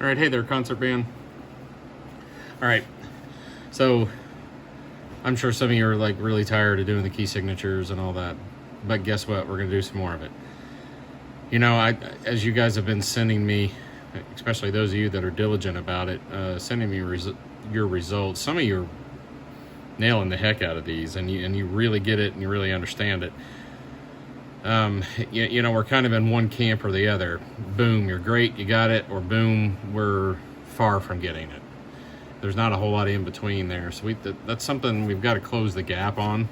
All right, hey there, concert band. All right, so I'm sure some of you are like really tired of doing the key signatures and all that, but guess what? We're gonna do some more of it. You know, as you guys have been sending me, especially those of you that are diligent about it, sending me your results. Some of you are nailing the heck out of these, and you really get it and you really understand it. You know, we're kind of in one camp or the other. Boom, you're great, you got it, or boom, we're far from getting it. There's not a whole lot in between there. So that's something we've got to close the gap on.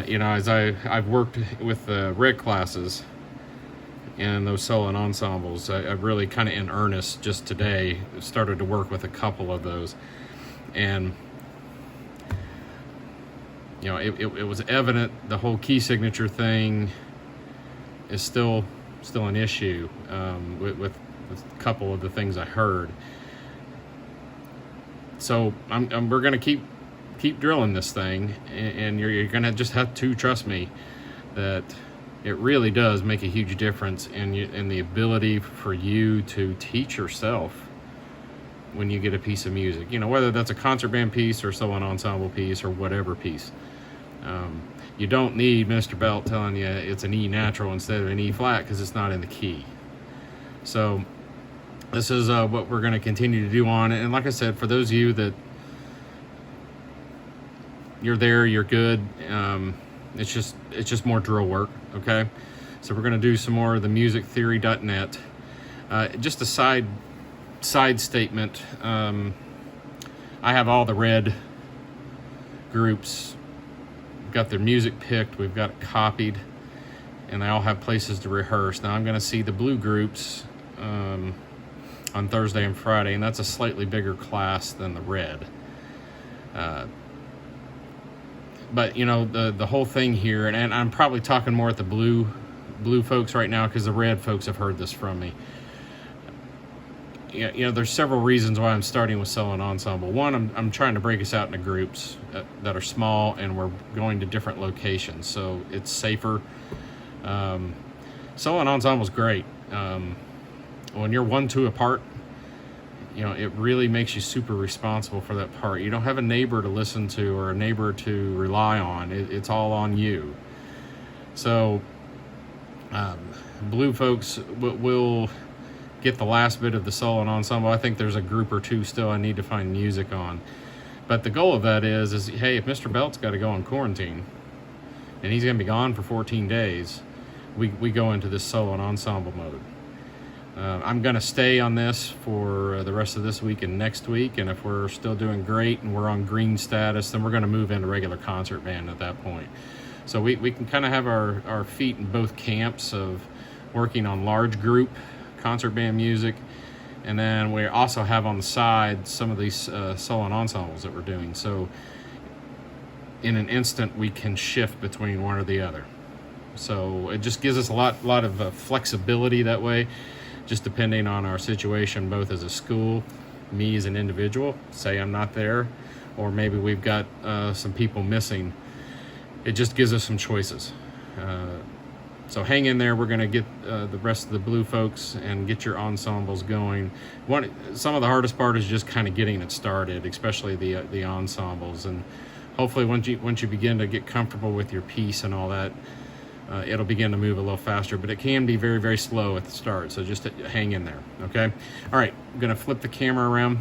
You know, as I've worked with the red classes and those solo and ensembles, I've really kind of in earnest just today started to work with a couple of those. And you know, it was evident the whole key signature thing is still an issue with a couple of the things I heard. So we're going to keep drilling this thing, and you're going to just have to trust me that it really does make a huge difference in the ability for you to teach yourself when you get a piece of music. You know, whether that's a concert band piece or solo and ensemble piece or whatever piece. You don't need Mr. Belt telling you it's an E natural instead of an E flat because it's not in the key. So this is what we're going to continue to do on it. And like I said, for those of you that you're there, you're good. It's just more drill work, okay? So we're going to do some more of the musictheory.net. Just a side statement. I have all the red groups. We've got their music picked, we've got it copied, and they all have places to rehearse. Now I'm going to see the blue groups on Thursday and Friday, and that's a slightly bigger class than the red. But you know, the whole thing here, and I'm probably talking more at the blue folks right now because the red folks have heard this from me. You know, there's several reasons why I'm starting with solo and ensemble. One, I'm trying to break us out into groups that are small, and we're going to different locations, so it's safer. Solo and ensemble is great. When you're 1-2 apart, you know, it really makes you super responsible for that part. You don't have a neighbor to listen to or a neighbor to rely on. It's all on you. So blue folks will get the last bit of the solo and ensemble. I think there's a group or two still I need to find music on. But the goal of that is hey, if Mr. Belt's got to go on quarantine and he's going to be gone for 14 days, we go into this solo and ensemble mode. I'm going to stay on this for the rest of this week and next week, and if we're still doing great and we're on green status, then we're going to move into regular concert band at that point. So we can kind of have our feet in both camps of working on large group concert band music, and then we also have on the side some of these solo and ensembles that we're doing. So in an instant we can shift between one or the other. So it just gives us a lot of flexibility that way, just depending on our situation, both as a school, me as an individual, say I'm not there, or maybe we've got some people missing. It just gives us some choices. So hang in there. We're going to get the rest of the blue folks and get your ensembles going. Some of the hardest part is just kind of getting it started, especially the ensembles. And hopefully once you begin to get comfortable with your piece and all that, it'll begin to move a little faster. But it can be very, very slow at the start. So just hang in there, okay? All right, I'm going to flip the camera around,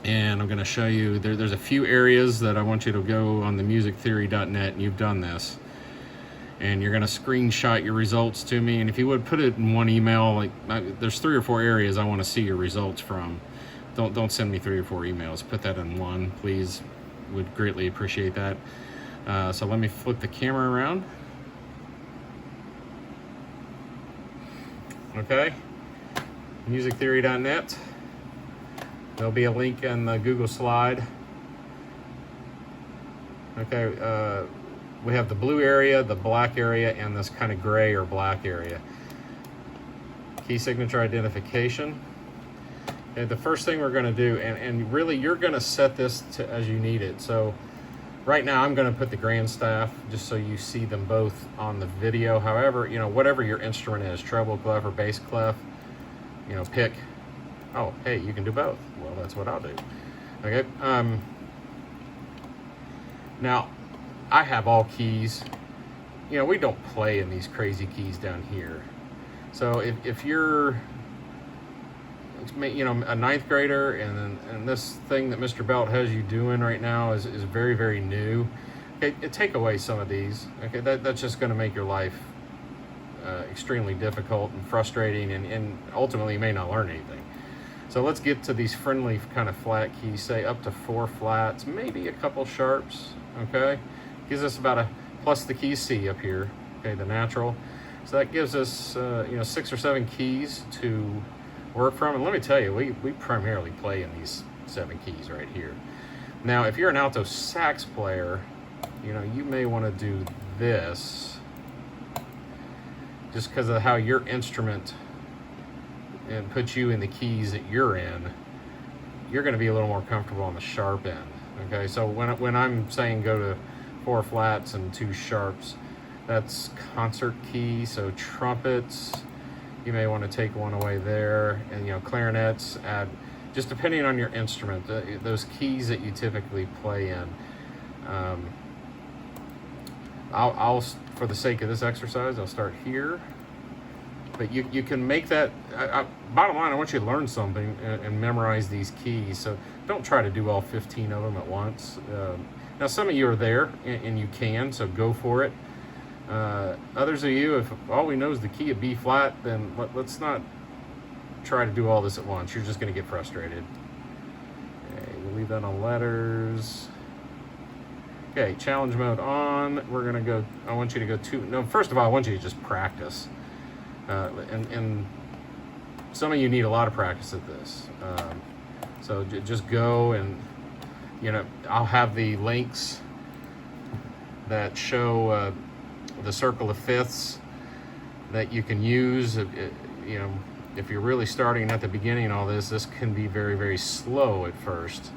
and I'm going to show you. There's a few areas that I want you to go on the musictheory.net, and you've done this. And you're going to screenshot your results to me, and if you would put it in one email, like there's 3 or 4 areas I want to see your results from. Don't send me 3 or 4 emails. Put that in one, please. Would greatly appreciate that. So let me flip the camera around. Okay, musictheory.net. There'll be a link in the Google slide. Okay. We have the blue area, the black area, and this kind of gray or black area. Key signature identification. Okay, the first thing we're going to do, and really you're going to set this to as you need it. So right now I'm going to put the grand staff just so you see them both on the video. However, you know, whatever your instrument is, treble clef or bass clef, you know, pick. Oh, hey, you can do both. Well, that's what I'll do. Okay. Now, I have all keys. You know, we don't play in these crazy keys down here. So if you're, you know, a ninth grader, and this thing that Mr. Belt has you doing right now is very, very new. Okay, take away some of these. Okay, that's just going to make your life extremely difficult and frustrating, and ultimately you may not learn anything. So let's get to these friendly kind of flat keys, say up to 4 flats, maybe a couple sharps, okay? Gives us about a, plus the key C up here, okay, the natural. So that gives us, you know, 6 or 7 keys to work from. And let me tell you, we primarily play in these 7 keys right here. Now, if you're an alto sax player, you know, you may want to do this just because of how your instrument and puts you in the keys that you're in. You're going to be a little more comfortable on the sharp end. Okay, so when I'm saying go to 4 flats and 2 sharps, that's concert key. So trumpets, you may want to take one away there, and you know, clarinets, add, just depending on your instrument, those keys that you typically play in. I'll for the sake of this exercise, I'll start here. But you can make that, bottom line, I want you to learn something and memorize these keys. So don't try to do all 15 of them at once. Now, some of you are there, and you can, so go for it. Others of you, if all we know is the key of B flat, then let's not try to do all this at once. You're just going to get frustrated. Okay, we'll leave that on letters. Okay, challenge mode on. We're going to go, I want you to go to, no, first of all, I want you to just practice. And some of you need a lot of practice at this. So just go, and, you know, I'll have the links that show the circle of fifths that you can use. You know, if you're really starting at the beginning, all this can be very, very slow at first.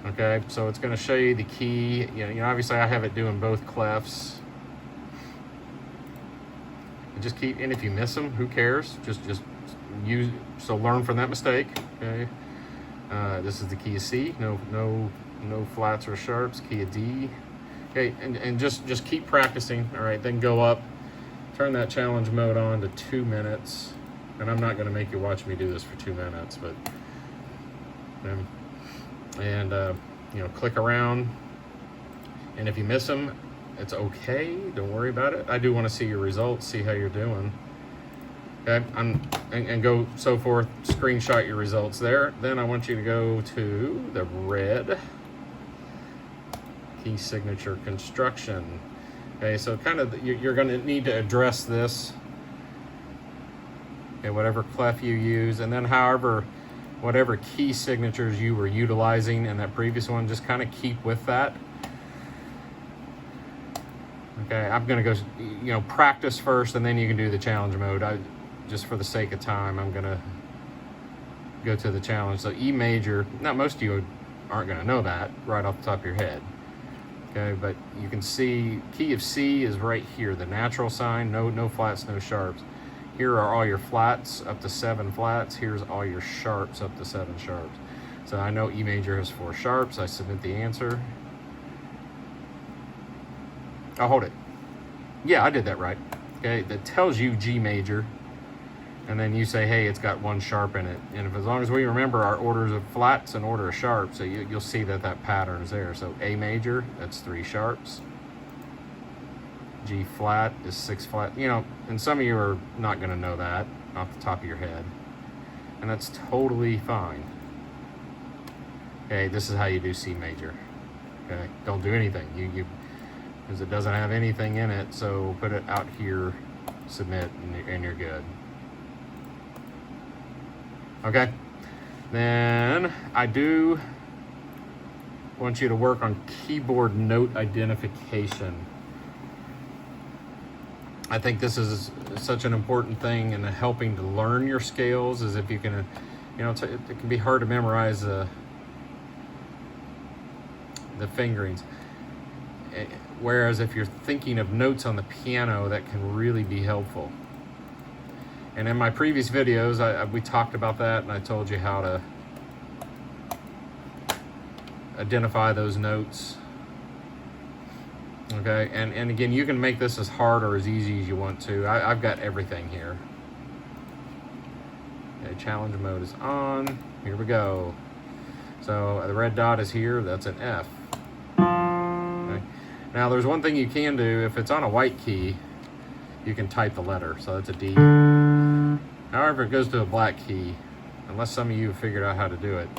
Okay, so it's going to show you the key. You know, obviously I have it doing both clefs. Just keep, and if you miss them, who cares? Just use, so learn from that mistake. Okay, this is the key of C. No flats or sharps. Key of D. Okay, and just keep practicing. All right, then go up. Turn that challenge mode on to 2 minutes, and I'm not going to make you watch me do this for 2 minutes, but you know, click around, and if you miss them, it's okay. Don't worry about it. I do want to see your results, see how you're doing. Okay, and go so forth. Screenshot your results there. Then I want you to go to the red key signature construction. Okay, so kind of you're going to need to address this. Okay, whatever clef you use, and then whatever key signatures you were utilizing in that previous one, just kind of keep with that. Okay, I'm going to go, you know, practice first, and then you can do the challenge mode. Just for the sake of time, I'm going to go to the challenge. So E major, now most of you aren't going to know that right off the top of your head. Okay, but you can see key of C is right here, the natural sign, no flats, no sharps. Here are all your flats, up to 7 flats. Here's all your sharps, up to 7 sharps. So I know E major has 4 sharps. I submit the answer. Oh, hold it. Yeah, I did that right. Okay, that tells you G major, and then you say, hey, it's got 1 sharp in it. And as long as we remember our orders of flats and order of sharps, so you'll see that pattern is there. So A major, that's 3 sharps. G flat is 6 flat. You know, and some of you are not going to know that off the top of your head, and that's totally fine. Okay, this is how you do C major. Okay, don't do anything. You because it doesn't have anything in it, so put it out here, submit, and you're good. Okay, then I do want you to work on keyboard note identification. I think this is such an important thing in helping to learn your scales, is if you can, you know, it can be hard to memorize the fingerings. Whereas if you're thinking of notes on the piano, that can really be helpful. And in my previous videos, we talked about that, and I told you how to identify those notes. Okay, and again, you can make this as hard or as easy as you want to. I've got everything here. Okay, challenge mode is on. Here we go. So the red dot is here, that's an F. Okay. Now there's one thing you can do. If it's on a white key, you can type the letter, so that's a D. However, it goes to a black key, unless some of you have figured out how to do it,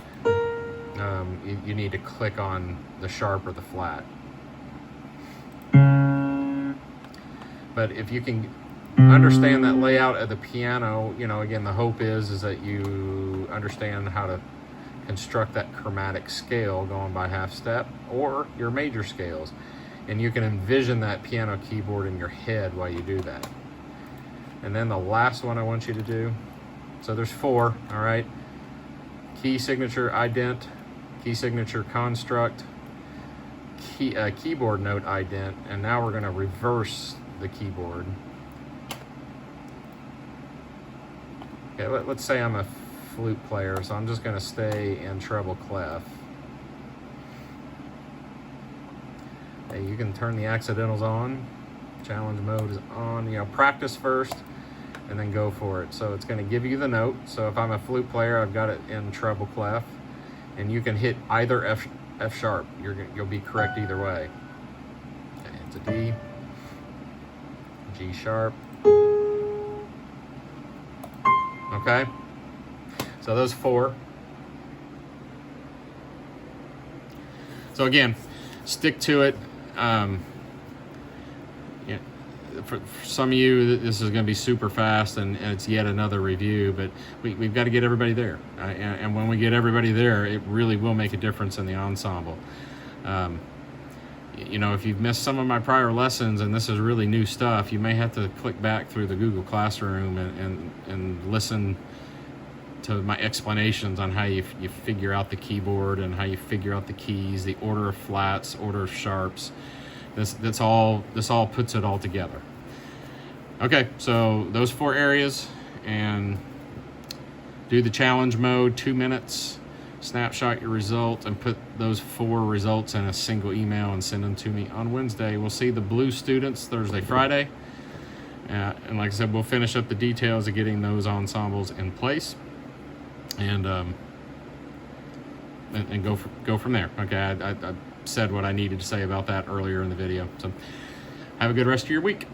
you need to click on the sharp or the flat. But if you can understand that layout of the piano, you know, again, the hope is that you understand how to construct that chromatic scale going by half step or your major scales. And you can envision that piano keyboard in your head while you do that. And then the last one I want you to do, so there's 4, all right? Key signature ident, key signature construct, keyboard note ident, and now we're gonna reverse the keyboard. Okay, let's say I'm a flute player, so I'm just gonna stay in treble clef. Okay, you can turn the accidentals on. Challenge mode is on. You know, practice first and then go for it. So it's going to give you the note. So if I'm a flute player, I've got it in treble clef, and you can hit either F sharp. You'll be correct either way. Okay, it's a D, G sharp. Okay, so those 4. So again, stick to it. Yeah, for some of you, this is going to be super fast, and it's yet another review, but we've got to get everybody there. And when we get everybody there, it really will make a difference in the ensemble. You know, if you've missed some of my prior lessons and this is really new stuff, you may have to click back through the Google Classroom and listen to my explanations on how you figure out the keyboard and how you figure out the keys, the order of flats, order of sharps. This all puts it all together. Okay, so those 4 areas, and do the challenge mode, 2 minutes, snapshot your result, and put those 4 results in a single email and send them to me on Wednesday. We'll see the blue students Thursday, Friday. And like I said, we'll finish up the details of getting those ensembles in place. And go from there. Okay, I said what I needed to say about that earlier in the video. So have a good rest of your week.